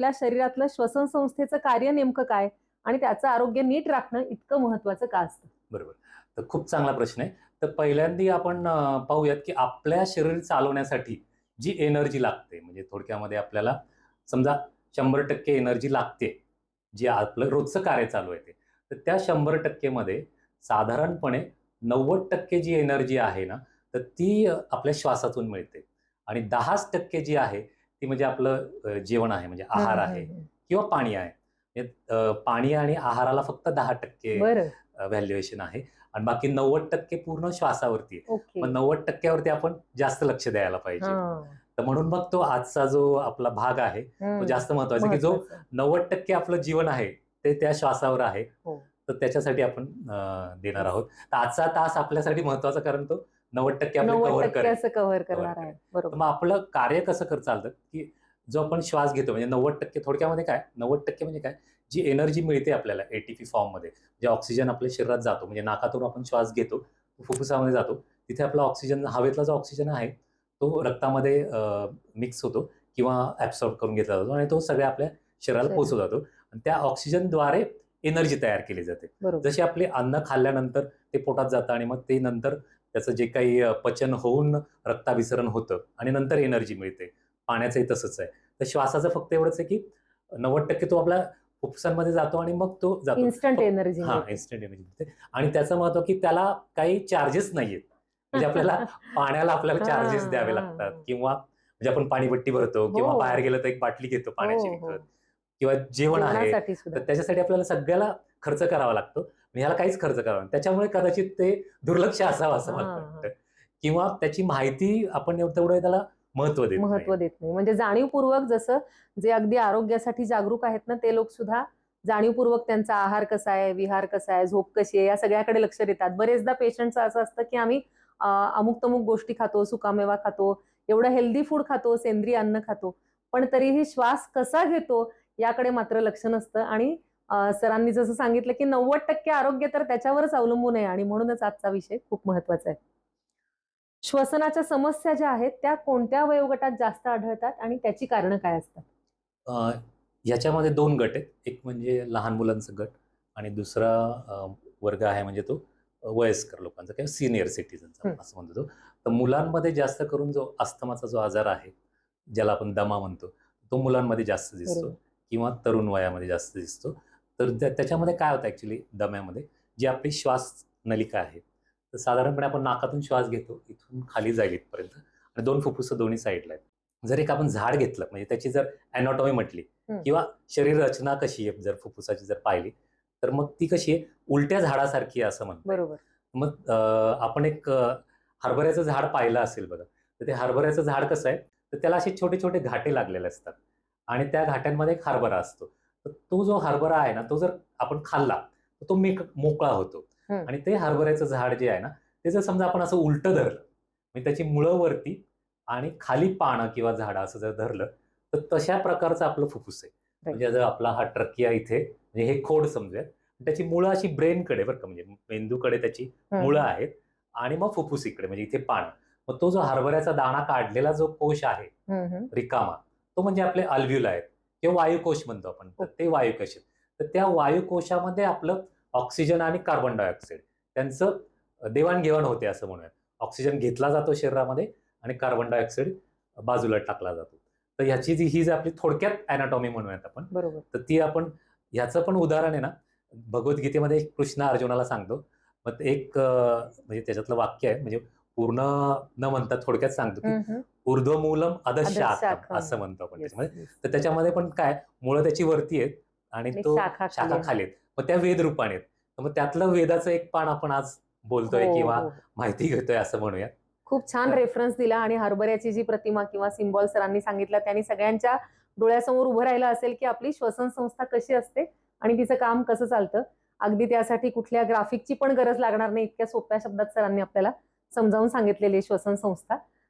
आपल्या शरीरातलं श्वसन संस्थेचं कार्य नेमकं काय आणि त्याचं आरोग्य नीट राखणं इतकं महत्वाचं का असतं? बरोबर. तर खूप चांगला प्रश्न आहे. तर पहिल्यांदा आपण पाहूयात की आपल्या शरीर चालवण्यासाठी जी एनर्जी लागते, म्हणजे थोडक्यामध्ये आपल्याला समजा 100% एनर्जी लागते, जी आपलं रोजचं कार्य चालू आहे ते. तर त्या 100% मध्ये साधारणपणे 90% जी एनर्जी आहे ना, तर ती आपल्या श्वासातून मिळते आणि 10% जी आहे ती म्हणजे आपलं जेवण आहे, म्हणजे आहार आहे किंवा पाणी आहे. पाणी आणि आहाराला फक्त 10% बरं. व्हॅल्युएशन आहे आणि बाकी 90% पूर्ण श्वासावरती आहे. ओके. मग 90% आपण जास्त लक्ष द्यायला पाहिजे. हां. तर म्हणून मग तो आजचा जो आपला भाग आहे तो जास्त महत्वाचा आहे, की जो महत्वाचं. 90% आपलं जीवन आहे ते त्या श्वासावर आहे. हो. तर त्याच्यासाठी आपण देणार आहोत. तर आजचा तास आपल्यासाठी महत्वाचा, कारण तो 90% आपले कव्हर 90% करेल. असं कव्हर कव्हर करणार आहे. करेल. तर बरोबर. मग आपलं कार्य कसं चालतं, की जो आपण श्वास घेतो म्हणजे 90% थोडक्यामध्ये काय 90% म्हणजे काय, जी एनर्जी मिळते आपल्याला एटीपी फॉर्ममध्ये, जे ऑक्सिजन आपल्या शरीरात जातो, म्हणजे नाकातून आपण श्वास घेतो, फुफ्फुसामध्ये जातो, तिथे आपला ऑक्सिजन, हवेतला जो ऑक्सिजन आहे तो रक्तामध्ये मिक्स होतो किंवा ऍब्सॉर्ब करून घेतला जातो आणि तो सगळ्या आपल्या शरीराला पोहोचला जातो आणि त्या ऑक्सिजनद्वारे एनर्जी तयार केली जाते. जशी आपले अन्न खाल्ल्यानंतर ते पोटात जातं आणि मग ते नंतर त्याचं जे काही पचन होऊन रक्ताभिसरण होतं आणि नंतर एनर्जी मिळते. पाण्याचंही तसंच आहे. तर श्वासाचं फक्त एवढंच आहे की 90% तो आपला फुफ्फुसांमध्ये जातो आणि मग तो जातो. इन्स्टंट एनर्जी हां, मिळते. इन्स्टंट एनर्जी मिळते आणि त्याचं महत्व की त्याला काही चार्जेस नाहीयेत. म्हणजे पाण्याला आपल्याला चार्जेस द्यावे लागतात किंवा म्हणजे आपण पाणीपट्टी भरतो किंवा बाहेर हो. गेलं तर एक बाटली घेतो हो, पाण्याची हो. विकत किंवा जेवण आहे. जेवणासाठी तर सुद्धा. त्याच्यासाठी आपल्याला सगळ्याला खर्च करावा लागतो. आणि ह्याला काहीच खर्च करावा नाही. त्याच्यामुळे कदाचित ते दुर्लक्ष असावं असं मला वाटतं किंवा त्याची माहिती आपण तेवढं त्याला महत्व देत नाही. महत्व देत नाही. म्हणजे जाणीवपूर्वक जसं जे अगदी आरोग्यासाठी जागरूक आहेत ना, ते लोक सुद्धा जाणीवपूर्वक त्यांचा आहार कसा आहे, विहार कसा आहे, झोप कशी आहे, या सगळ्याकडे लक्ष देतात. बरेचदा पेशंटचं असं असतं, की आम्ही अमुक-तमुक गोष्टी खातो, सुकामेवा खातो, एवढं हेल्दी फूड खातो, सेंद्रिय अन्न खातो, पण तरीही श्वास कसा घेतो याकडे मात्र लक्ष नसतं आणि सरांनी जसं सांगितलं, की 90% आरोग्य तर त्याच्यावरच अवलंबून आहे आणि म्हणूनच आजचा विषय खूप महत्वाचा आहे. श्वसनाच्या समस्या ज्या आहेत त्या कोणत्या वयोगटात जास्त आढळतात आणि त्याची कारणं काय असतात? याच्यामध्ये 2 गट आहेत. एक म्हणजे लहान मुलांचा गट आणि दुसरा वर्ग आहे म्हणजे तो वयस्कर लोकांचा किंवा सीनियर सिटिझनचा असं म्हणतो तो. तर मुलांमध्ये जास्त करून जो अस्थमाचा जो आजार आहे, ज्याला आपण दमा म्हणतो, तो मुलांमध्ये जास्त दिसतो किंवा तरुण वयामध्ये जास्त दिसतो. तर त्याच्यामध्ये काय होतं ऍक्च्युली दम्यामध्ये, जी आपली श्वास नलिका आहे, तर साधारणपणे आपण नाकातून श्वास घेतो, इथून खाली जाईल इथपर्यंत आणि 2 फुफ्फुसं दोन्ही साईडला आहेत. जर एक आपण झाड घेतलं, म्हणजे त्याची जर अॅनाटॉमी म्हटली किंवा शरीर रचना कशी आहे जर फुफ्फुसाची जर पाहिली, तर मग ती कशी आहे, उलट्या झाडासारखी आहे असं म्हणतात. बरोबर. मग आपण एक हरभऱ्याचं झाड पाहिलं असेल बघा, तर ते हरभऱ्याचं झाड कसं आहे, तर त्याला असे छोटे छोटे घाटे लागलेले असतात आणि त्या घाट्यांमध्ये एक हरभरा असतो. तर तो जो हरभरा आहे ना, तो जर आपण खाल्ला तर तो मोकळा होतो आणि ते हरभऱ्याचं झाड जे आहे ना, ते जर समजा आपण असं उलटं धरलं, म्हणजे त्याची मुळं वरती आणि खाली पानं किंवा झाडं असं जर धरलं, तर तशा प्रकारचं आपलं फुफ्फुस आहे. म्हणजे जर आपला हा ट्रकिया इथे, म्हणजे हे खोड समजूयात, त्याची मुळं अशी ब्रेनकडे बरं का, म्हणजे मेंदूकडे त्याची मुळं आहेत आणि मग फुफ्फुस इकडे, म्हणजे इथे पानं. मग तो जो हरभऱ्याचा दाणा काढलेला जो कोश आहे रिकामा, तो म्हणजे आपले अल्व्ह्युल आहेत किंवा वायुकोश म्हणतो आपण, तर ते वायुकोश आहेत. तर त्या वायुकोशामध्ये आपलं ऑक्सिजन आणि कार्बन डायऑक्साईड त्यांचं देवाणघेवाण होते असं म्हणूयात. ऑक्सिजन घेतला जातो शरीरामध्ये आणि कार्बन डायऑक्साईड बाजूला टाकला जातो. तर ह्याची ही जी आपली थोडक्यात अॅनाटॉमी म्हणूयात आपण, तर ती आपण, ह्याचं पण उदाहरण आहे ना, भगवद्गीतेमध्ये कृष्ण अर्जुनाला सांगतो. मग एक म्हणजे त्याच्यातलं वाक्य आहे, म्हणजे पूर्ण न म्हणता थोडक्यात सांगतो की ऊर्ध्वमूलम अधशाखम असं म्हणतो आपण त्याच्यामध्ये. तर त्याच्यामध्ये पण काय, मुळं त्याची वरती आहेत आणि तो शाखा खाली आहेत, मग त्या वेद रूपाने आहेत. मग त्यातलं वेदाचं एक पान आपण आज बोलतोय किंवा माहिती घेतोय असं म्हणूया. खूप छान रेफरन्स दिला आणि हरभऱ्याची जी प्रतिमा किंवा सिम्बॉल सरांनी सांगितलं त्यांनी सगळ्यांच्या डोळ्यासमोर उभं राहिलं असेल की आपली श्वसन संस्था कशी असते आणि तिचं काम कसं चालतं. अगदी त्यासाठी कुठल्या ग्राफिकची पण गरज लागणार नाही, इतक्या सोप्या शब्दात सरांनी आपल्याला समजावून सांगितलेली श्वसन संस्था.